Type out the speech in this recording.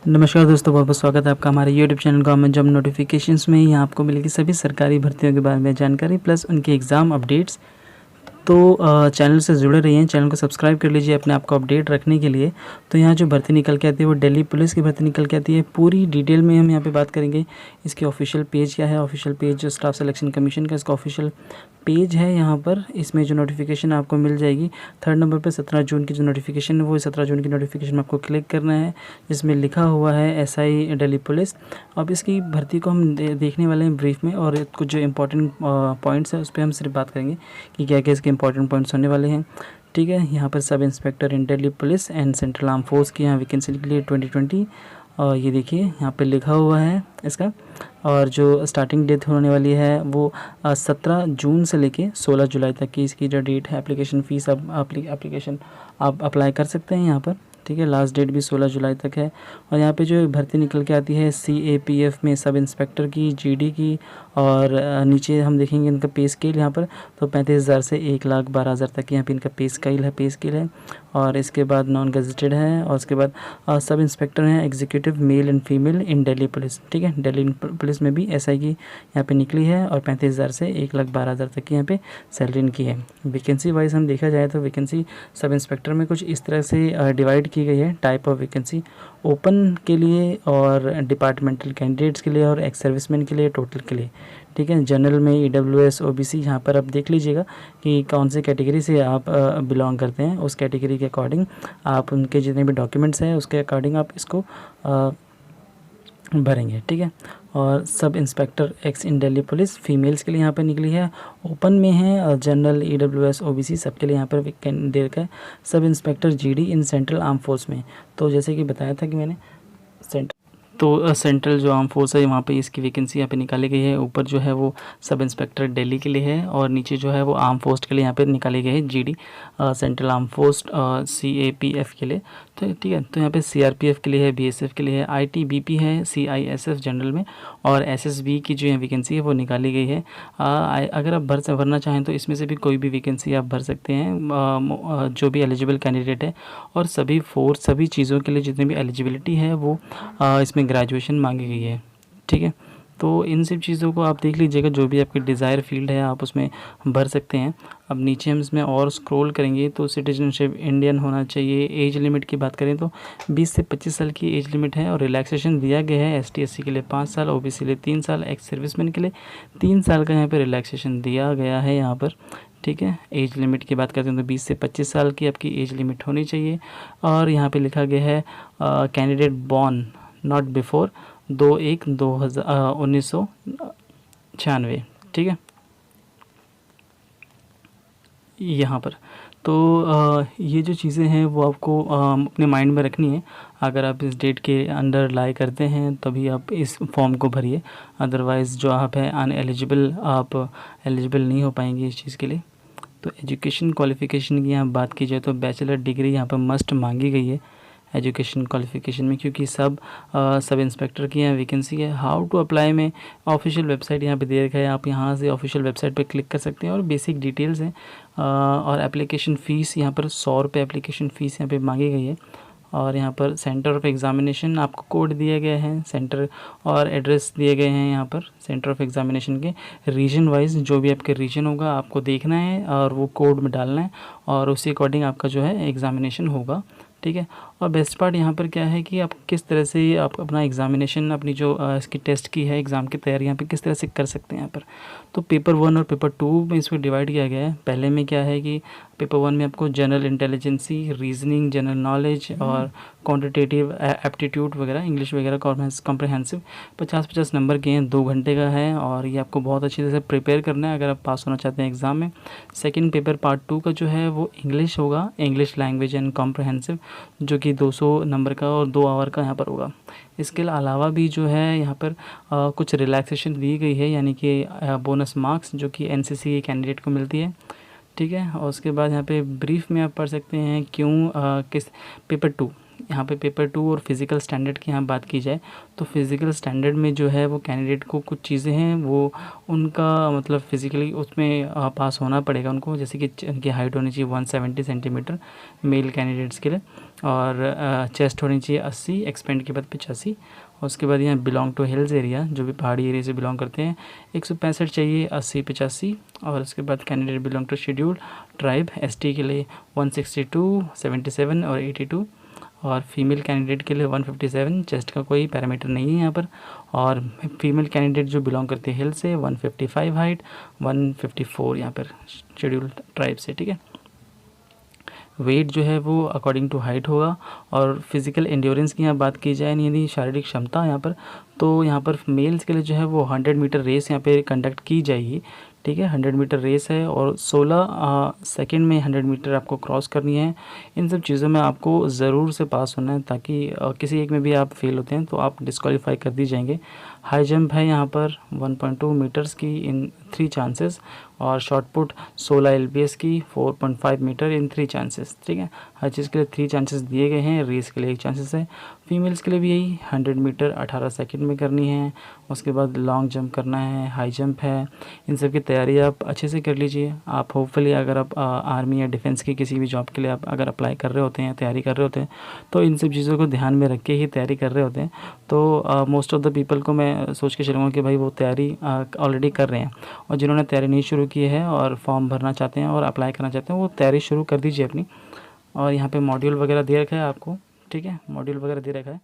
नमस्कार दोस्तों, बहुत बहुत स्वागत है आपका हमारे YouTube channel government job notifications में। यहाँ आपको मिलेगी सभी सरकारी भर्तियों के बारे में जानकारी प्लस उनके एग्ज़ाम अपडेट्स। तो चैनल से जुड़े रहिए, चैनल को सब्सक्राइब कर लीजिए अपने आप को अपडेट रखने के लिए। तो यहाँ जो भर्ती निकल के आती है वो दिल्ली पुलिस की भर्ती निकल के आती है। पूरी डिटेल में हम यहाँ पे बात करेंगे। इसकी ऑफिशियल पेज क्या है, ऑफिशियल पेज जो स्टाफ सिलेक्शन कमीशन का इसका ऑफिशियल पेज है। यहाँ पर इसमें जो नोटिफिकेशन आपको मिल जाएगी 3rd नंबर पे 17 जून की जो नोटिफिकेशन है वो 17 जून की नोटिफिकेशन में आपको क्लिक करना है, जिसमें लिखा हुआ है SI दिल्ली पुलिस। अब इसकी भर्ती को हम देखने वाले हैं ब्रीफ में, और कुछ जो इम्पोर्टेंट पॉइंट्स है उस पर हम सिर्फ बात करेंगे कि क्या क्या इसके इंपॉर्टेंट पॉइंट्स होने वाले हैं। ठीक है, यहाँ पर sub inspector in Delhi police and central arm force की यहाँ वैकेंसी निकली है 2020। और ये देखिए यहाँ पे लिखा हुआ है इसका, और जो स्टार्टिंग डेट होने वाली है वो 17 जून से लेके 16 जुलाई तक की इसकी जो डेट है। एप्लीकेशन फ़ीस एप्लीकेशन आप अप्लाई कर सकते हैं यहाँ पर। ठीक है, लास्ट डेट भी 16 जुलाई तक है। और यहाँ पे जो भर्ती निकल के आती है CAPF में सब इंस्पेक्टर की, GD की, और नीचे हम देखेंगे इनका पे स्केल यहाँ पर, तो 35,000 से 1,12,000 तक यहाँ पे इनका पे स्केल है। और इसके बाद नॉन गजेटेड है, और उसके बाद सब इंस्पेक्टर हैं executive male and female in Delhi police. ठीक है, दिल्ली पुलिस में भी SI की यहाँ पे निकली है, और 35,000 से 1,12,000 तक की यहाँ पे सैलरी इनकी है। वैकेंसी वाइज हम देखा जाए तो वैकेंसी सब इंस्पेक्टर में कुछ इस तरह से डिवाइड की गई है। टाइप ऑफ वैकेंसी ओपन के लिए, और डिपार्टमेंटल कैंडिडेट्स के लिए, और एक्स सर्विसमैन के लिए, टोटल के लिए। ठीक है, जनरल में EWS OBC यहाँ पर आप देख लीजिएगा कि कौन सी कैटेगरी से आप बिलोंग करते हैं। उस कैटेगरी के अकॉर्डिंग आप उनके जितने भी डॉक्यूमेंट्स हैं उसके अकॉर्डिंग आप इसको भरेंगे। ठीक है, और सब इंस्पेक्टर एक्स इन दिल्ली पुलिस फीमेल्स के लिए यहाँ पर निकली है, ओपन में है, और जनरल EWS OBC सबके लिए यहाँ पर दे रखा है। Sub inspector GD in central arm force में, तो जैसे कि बताया था कि मैंने सेंट्रल जो आर्म फोर्स है वहाँ पे इसकी वैकेंसी यहाँ पे निकाली गई है। ऊपर जो है वो सब इंस्पेक्टर दिल्ली के लिए है, और नीचे जो है वो आर्म फोर्स के लिए यहाँ पे निकाली गई है GD central arm force CAPF के लिए। तो ठीक है, तो यहाँ पे CRPF के लिए है, BSF के लिए है, ITBP है, CISF जनरल में, और SSB की जो है वैकेंसी है वो निकाली गई है। अगर आप भरना चाहें तो इसमें से भी कोई भी वैकेंसी आप भर सकते हैं, जो भी एलिजिबल कैंडिडेट है। और सभी चीज़ों के लिए जितनी भी एलिजिबिलिटी है वो इसमें ग्रेजुएशन मांगी गई है। ठीक है, तो इन सब चीज़ों को आप देख लीजिएगा, जो भी आपकी डिज़ायर फील्ड है आप उसमें भर सकते हैं। अब नीचे हम इसमें और स्क्रॉल करेंगे तो सिटीजनशिप इंडियन होना चाहिए। एज लिमिट की बात करें तो 20 से 25 साल की एज लिमिट है, और रिलैक्सेशन दिया गया है ST SC के लिए 5 साल, OBC के लिए 3 साल, एक्स सर्विसमैन के लिए 3 साल का यहाँ पर रिलैक्सेशन दिया गया है यहाँ पर। ठीक है, एज लिमिट की बात करते हैं तो 20 से 25 साल की आपकी एज लिमिट होनी चाहिए। और यहाँ पे लिखा गया है कैंडिडेट बॉर्न नॉट बिफोर 2/1/1996। ठीक है, यहाँ पर तो ये जो चीज़ें हैं वो आपको अपने माइंड में रखनी है। अगर आप इस डेट के अंडर लाई करते हैं तभी आप इस फॉर्म को भरिए, अदरवाइज़ जो आप है अनएलिजिबल, आप एलिजिबल नहीं हो पाएंगे इस चीज़ के लिए। तो एजुकेशन क्वालिफ़िकेशन की यहाँ बात की जाए तो बैचलर डिग्री यहाँ पर मस्ट मांगी गई है एजुकेशन क्वालिफ़िकेशन में, क्योंकि सब इंस्पेक्टर की यहाँ वैकेंसी है। हाउ टू अप्लाई में ऑफिशियल वेबसाइट यहाँ पे दे रखा है, आप यहाँ से ऑफिशियल वेबसाइट पे क्लिक कर सकते हैं, और बेसिक डिटेल्स हैं। और एप्लीकेशन फ़ीस यहाँ पर 100 रुपये एप्लीकेशन फ़ीस यहाँ पे मांगी गई है। और यहाँ पर सेंटर ऑफ एग्ज़ामिनेशन आपको कोड दिया गया है, सेंटर और एड्रेस दिए गए हैं यहाँ पर सेंटर ऑफ एग्ज़ामिनेशन के। रीजन वाइज जो भी आपके रीजन होगा आपको देखना है और वो कोड में डालना है, और उसी अकॉर्डिंग आपका जो है एग्ज़ामिनेशन होगा। ठीक है, और बेस्ट पार्ट यहाँ पर क्या है कि आप किस तरह से आप अपना एग्ज़ामिनेशन, अपनी जो इसकी टेस्ट की है एग्ज़ाम की तैयारी यहाँ पे किस तरह से कर सकते हैं यहाँ पर। तो पेपर 1 और पेपर 2 में इसको डिवाइड किया गया है। पहले में क्या है कि पेपर 1 में आपको general intelligence, reasoning, general knowledge और क्वांटिटेटिव एप्टीट्यूड वगैरह, इंग्लिश वगैरह कॉम्प्रहेंसिव 50-50 नंबर के हैं, 2 घंटे का है, और ये आपको बहुत अच्छी तरह से प्रिपेयर करना है अगर आप पास होना चाहते हैं एग्ज़ाम में। सेकेंड पेपर पार्ट 2 का जो है वो इंग्लिश होगा, इंग्लिश लैंग्वेज एंड कॉम्प्रहेंसिव, जो कि 200 नंबर का और 2 आवर का यहाँ पर होगा। इसके अलावा भी जो है यहाँ पर कुछ रिलैक्सेशन दी गई है, यानी कि बोनस मार्क्स जो कि NCC कैंडिडेट को मिलती है। ठीक है, और उसके बाद यहाँ पे ब्रीफ में आप पढ़ सकते हैं क्यों किस पेपर 2, यहाँ पे पेपर 2 और फिज़िकल स्टैंडर्ड की यहाँ बात की जाए तो फिज़िकल स्टैंडर्ड में जो है वो कैंडिडेट को कुछ चीज़ें हैं वो उनका मतलब फिज़िकली उसमें पास होना पड़ेगा उनको, जैसे कि उनकी हाइट होनी चाहिए 170 सेंटीमीटर मेल कैंडिडेट्स के लिए, और चेस्ट होनी चाहिए 80, एक्सपेंड के बाद 85। और उसके बाद यहाँ बिलोंग टू हिल्स एरिया, जो भी पहाड़ी एरिया से बिलोंग करते हैं, 165 चाहिए, 80 85। और उसके बाद candidate belong to schedule tribe, ST के लिए 162, 77 और 82। और फीमेल कैंडिडेट के लिए 157, चेस्ट का कोई पैरामीटर नहीं है यहाँ पर। और फीमेल कैंडिडेट जो बिलोंग करते हैं हिल से 155 हाइट, 154 यहाँ पर शेड्यूल ट्राइब से, ठीक है। वेट जो है वो अकॉर्डिंग टू हाइट होगा। और फिज़िकल एंड्योरेंस की यहाँ बात की जाए, यानी शारीरिक क्षमता यहाँ पर, तो यहाँ पर मेल्स के लिए जो है वो 100 मीटर रेस यहाँ पे कंडक्ट की जाएगी, ठीक है। 100 मीटर रेस है और 16 सेकंड में 100 मीटर आपको क्रॉस करनी है। इन सब चीज़ों में आपको ज़रूर से पास होना है, ताकि किसी एक में भी आप फेल होते हैं तो आप डिस्क्वालीफाई कर दिए जाएंगे। हाई जंप है यहाँ पर 1.2 मीटर्स की इन 3 चांसेस। और शॉर्ट पुट 16 LBS की 4.5 मीटर इन 3 चांसेस, ठीक है। हर चीज़ के लिए 3 चांसेस दिए गए हैं, रेस के लिए 1 चांसेस है। फीमेल्स के लिए भी यही 100 मीटर 18 सेकंड में करनी है। उसके बाद लॉन्ग जंप करना है, हाई जंप है। इन सब की तैयारी आप अच्छे से कर लीजिए। आप होपफुली अगर आप आर्मी या डिफेंस की किसी भी जॉब के लिए आप अगर अप्लाई कर रहे होते हैं, तैयारी कर रहे होते हैं, तो इन सब चीज़ों को ध्यान में रख के ही तैयारी कर रहे होते हैं। तो मोस्ट ऑफ़ द पीपल को मैं सोच के चलूँगा कि भाई वो तैयारी ऑलरेडी कर रहे हैं। और जिन्होंने तैयारी नहीं शुरू की है और फॉर्म भरना चाहते हैं और अप्लाई करना चाहते हैं, वो तैयारी शुरू कर दीजिए अपनी। और यहाँ पे मॉड्यूल वगैरह दे रखा है आपको, ठीक है, मॉड्यूल वगैरह दे रखा है।